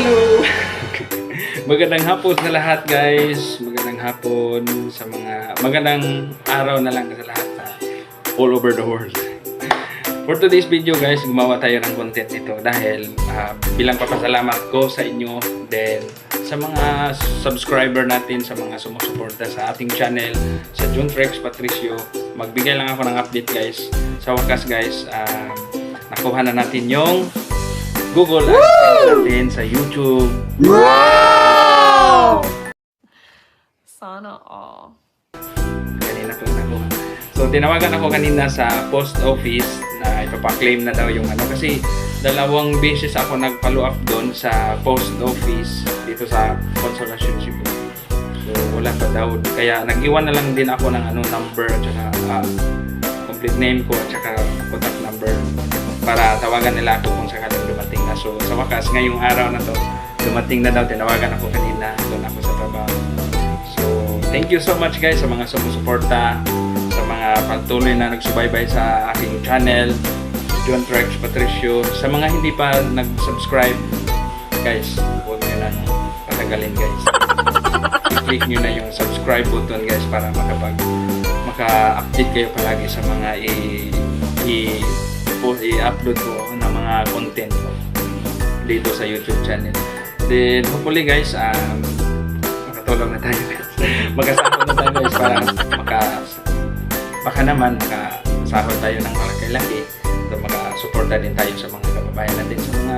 Hello! Magandang hapon sa lahat guys. Magandang hapon sa magandang araw na lang sa lahat all over the world. For today's video guys, gumawa tayo ng content ito dahil bilang papasalamat ko sa inyo, then sa mga subscriber natin, sa mga sumusuporta sa ating channel, sa John Trex Patricio. Magbigay lang ako ng update guys. Sa wakas guys, nakuha na natin yung Google AdSense natin sa YouTube. Wow! Sana all. Kanina ko nakuha. So, tinawagan ako kanina sa post office na ipapaklaim na daw yung ano. Kasi, dalawang beses ako nag-follow up doon sa post office dito sa Consolacion, Cebu. So, wala pa daw. Kaya, nag-iwan na lang din ako ng number at saka complete name ko at saka contact number para tawagan nila ako kung sakaling dumating na. So, sa wakas, ngayong araw na to, dumating na daw. Tinawagan ako kanina. Doon ako sa trabaho. So, thank you so much guys sa mga sumusuporta, sa mga patuloy na nagsubaybay sa aking channel, John Trex Patricio. Sa mga hindi pa nag-subscribe, guys, huwag nyo lang patagalin guys. I-click nyo na yung subscribe button guys para maka-update kayo palagi sa mga i-upload ko ng mga content ko dito sa YouTube channel. Then hopefully guys, makatulong na tayo guys. Magkasahod na tayo guys para baka naman makasahod tayo ng malaki-laki at makasuporta din tayo sa mga kababayan natin, sa mga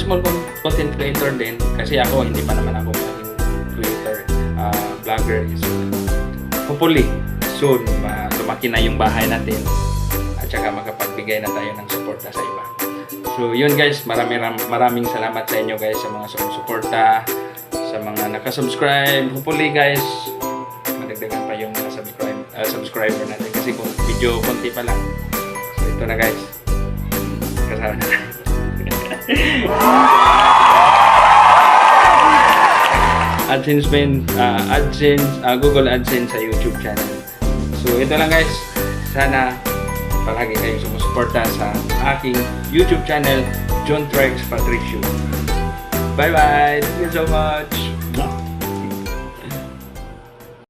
small content creator din, kasi ako hindi pa naman ako malaking creator, vlogger. So hopefully soon lumaki na yung bahay natin at saka makapagbigay na tayo ng suporta sa iba. So yun guys, maraming salamat sa inyo guys, sa mga sumusuporta, sa mga nakasubscribe. Hopefully guys, madagdagan pa yung mga subscriber natin kasi kung video konti pa lang. So ito na guys, kasama na lang. Google AdSense sa YouTube channel. So ito lang guys, sana palagi kayong sumusuporta sa aking YouTube channel, John Trex Patricio. Bye bye! Thank you so much!